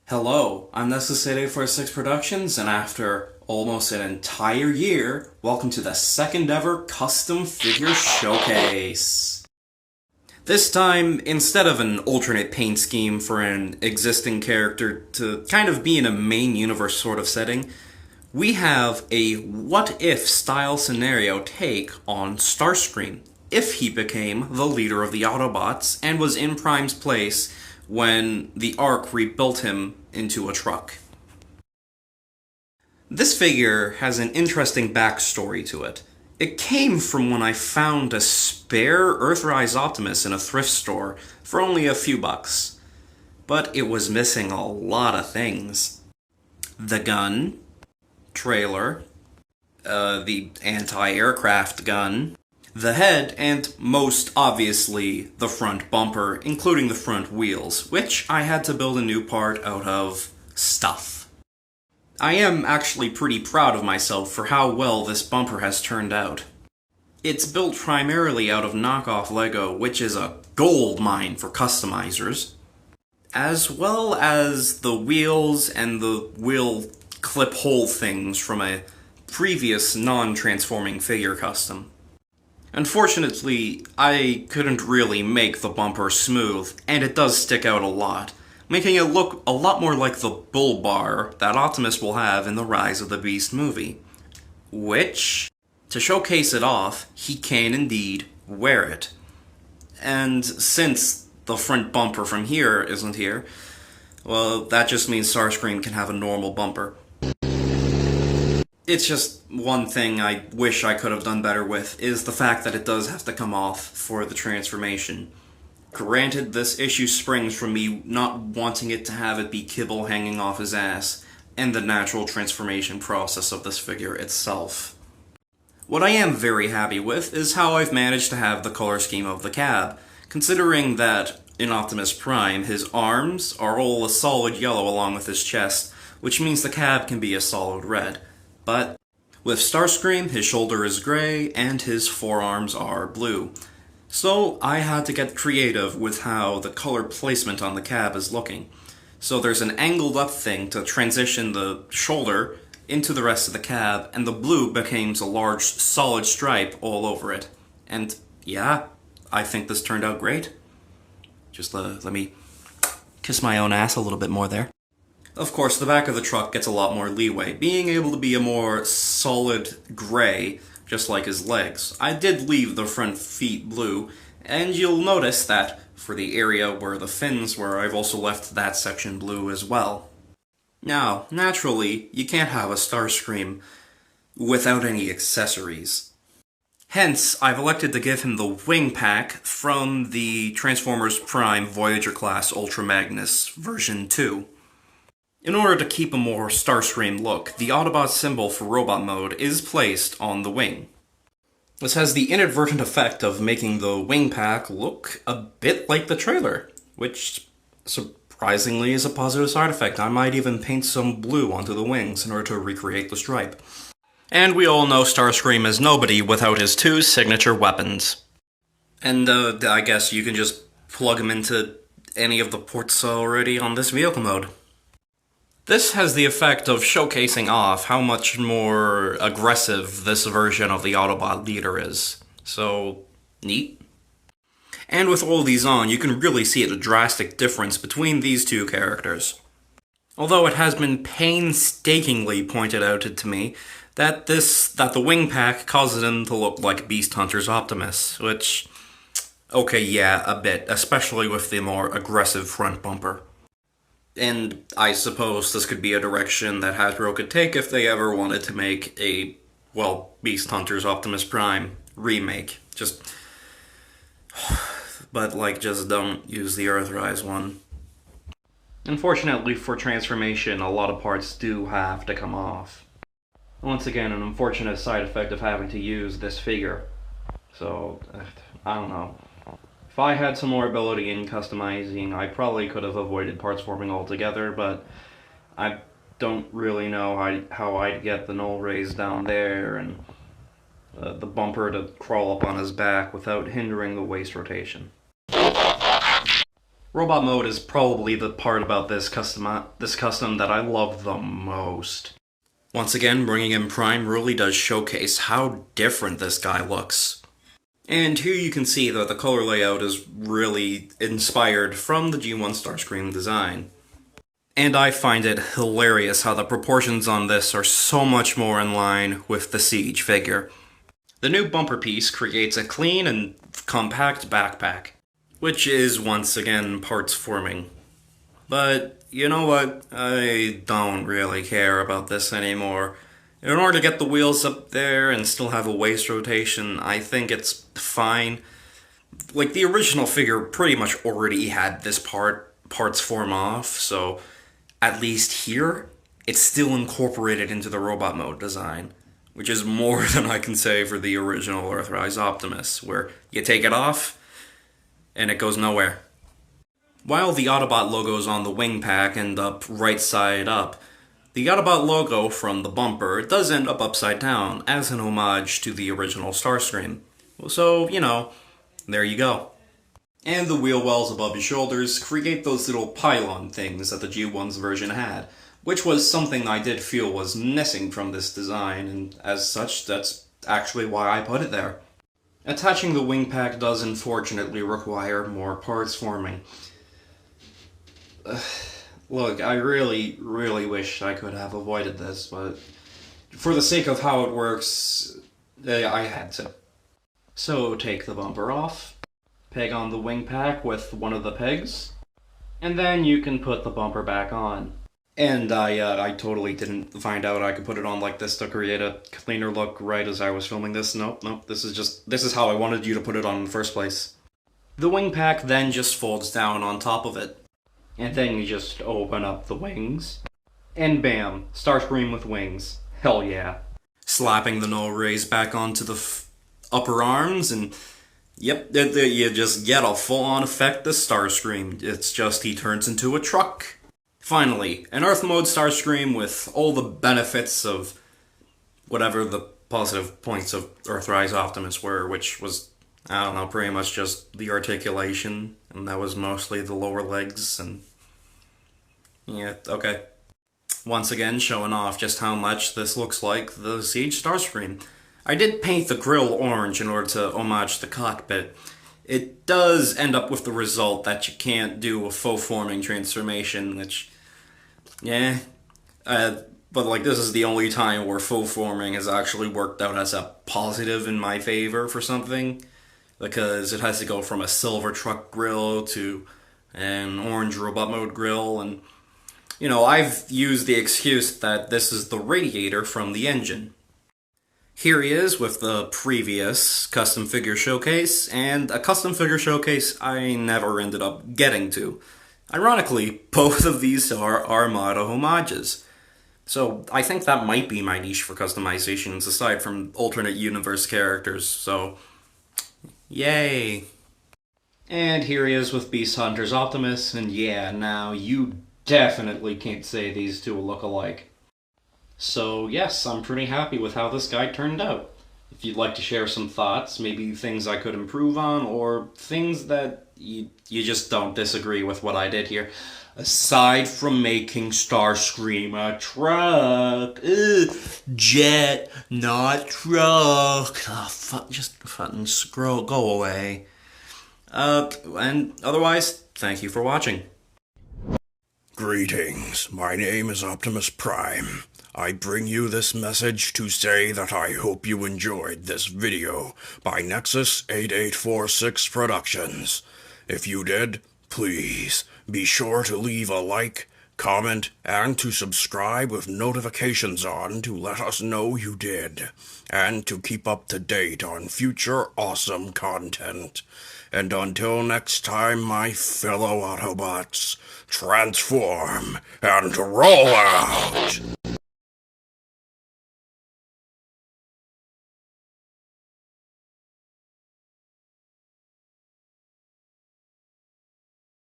Hello, I'm Necessary46 Productions, and after almost an entire year, welcome to the second ever Custom Figure Showcase. This time, instead of an alternate paint scheme for an existing character to kind of be in a main universe sort of setting, we have a what-if style scenario take on Starscream, if he became the leader of the Autobots and was in Prime's place when the Ark rebuilt him into a truck. This figure has an interesting backstory to it. It came from when I found a spare Earthrise Optimus in a thrift store for only a few bucks. But it was missing a lot of things. The gun, trailer, the anti-aircraft gun, the head, and most obviously the front bumper, including the front wheels, which I had to build a new part out of stuff. I am actually pretty proud of myself for how well this bumper has turned out. It's built primarily out of knockoff Lego, which is a gold mine for customizers, as well as the wheels and the wheel clip hole things from a previous non-transforming figure custom. Unfortunately, I couldn't really make the bumper smooth, and it does stick out a lot, making it look a lot more like the bull bar that Optimus will have in the Rise of the Beast movie. Which, to showcase it off, he can indeed wear it. And since the front bumper from here isn't here, well, that just means Starscream can have a normal bumper. It's just one thing I wish I could have done better with, is the fact that it does have to come off for the transformation. Granted, this issue springs from me not wanting it to have it be kibble hanging off his ass, and the natural transformation process of this figure itself. What I am very happy with is how I've managed to have the color scheme of the cab, considering that in Optimus Prime, his arms are all a solid yellow along with his chest, which means the cab can be a solid red. But with Starscream, his shoulder is gray and his forearms are blue. So I had to get creative with how the color placement on the cab is looking. So there's an angled up thing to transition the shoulder into the rest of the cab, and the blue becomes a large solid stripe all over it. And yeah, I think this turned out great. Just let me kiss my own ass a little bit more there. Of course, the back of the truck gets a lot more leeway, being able to be a more solid gray, just like his legs. I did leave the front feet blue, and you'll notice that for the area where the fins were, I've also left that section blue as well. Now, naturally, you can't have a Starscream without any accessories. Hence, I've elected to give him the wing pack from the Transformers Prime Voyager class Ultra Magnus version 2. In order to keep a more Starscream look, the Autobot symbol for robot mode is placed on the wing. This has the inadvertent effect of making the wing pack look a bit like the trailer, which surprisingly is a positive side effect. I might even paint some blue onto the wings in order to recreate the stripe. And we all know Starscream is nobody without his two signature weapons. And I guess you can just plug them into any of the ports already on this vehicle mode. This has the effect of showcasing off how much more aggressive this version of the Autobot leader is. So, neat. And with all these on, you can really see a drastic difference between these two characters. Although it has been painstakingly pointed out to me that the wing pack causes him to look like Beast Hunter's Optimus, which, okay, yeah, a bit, especially with the more aggressive front bumper. And I suppose this could be a direction that Hasbro could take if they ever wanted to make a, well, Beast Hunter's Optimus Prime remake. But just don't use the Earthrise one. Unfortunately for transformation, a lot of parts do have to come off. Once again, an unfortunate side effect of having to use this figure. So, I don't know. If I had some more ability in customizing, I probably could have avoided parts forming altogether, but I don't really know how I'd get the null rays down there and the bumper to crawl up on his back without hindering the waist rotation. Robot mode is probably the part about this custom that I love the most. Once again, bringing in Prime really does showcase how different this guy looks. And here you can see that the color layout is really inspired from the G1 Starscream design. And I find it hilarious how the proportions on this are so much more in line with the Siege figure. The new bumper piece creates a clean and compact backpack, which is once again parts forming. But you know what? I don't really care about this anymore. In order to get the wheels up there and still have a waist rotation, I think it's fine. Like, the original figure pretty much already had this parts form off, so at least here, it's still incorporated into the robot mode design, which is more than I can say for the original Earthrise Optimus, where you take it off, and it goes nowhere. While the Autobot logos on the wing pack end up right side up, the Autobot logo from the bumper does end up upside down as an homage to the original Starscream. So, you know, there you go. And the wheel wells above his shoulders create those little pylon things that the G1's version had, which was something I did feel was missing from this design, and as such, that's actually why I put it there. Attaching the wing pack does unfortunately require more parts forming. Look, I really, really wish I could have avoided this, but for the sake of how it works, I had to. So take the bumper off, peg on the wing pack with one of the pegs, and then you can put the bumper back on. And I totally didn't find out I could put it on like this to create a cleaner look right as I was filming this. Nope, this is how I wanted you to put it on in the first place. The wing pack then just folds down on top of it. And then you just open up the wings, and bam, Starscream with wings. Hell yeah. Slapping the null rays back onto the upper arms, and yep, you just get a full-on effect of Starscream. It's just he turns into a truck. Finally, an Earth mode Starscream with all the benefits of whatever the positive points of Earthrise Optimus were, which was, I don't know, pretty much just the articulation, and that was mostly the lower legs, and yeah, okay. Once again, showing off just how much this looks like the Siege Starscream. I did paint the grille orange in order to homage the cockpit. It does end up with the result that you can't do a faux forming transformation, which, yeah, but like this is the only time where faux forming has actually worked out as a positive in my favor for something, because it has to go from a silver truck grille to an orange robot mode grille, and you know, I've used the excuse that this is the radiator from the engine. Here he is with the previous custom figure showcase, and a custom figure showcase I never ended up getting to. Ironically, both of these are Armada homages. So I think that might be my niche for customizations, aside from alternate universe characters, so yay! And here he is with Beast Hunter's Optimus, and yeah, now you definitely can't say these two look alike. So yes, I'm pretty happy with how this guy turned out. If you'd like to share some thoughts, maybe things I could improve on, or things that you just don't disagree with what I did here. Aside from making Starscream a truck. Jet, not truck. Just fucking scroll, go away. And otherwise, thank you for watching. Greetings, my name is Optimus Prime. I bring you this message to say that I hope you enjoyed this video by Nexus 8846 Productions. If you did, please be sure to leave a like, comment, and to subscribe with notifications on to let us know you did, and to keep up to date on future awesome content. And until next time, my fellow Autobots, transform and roll out!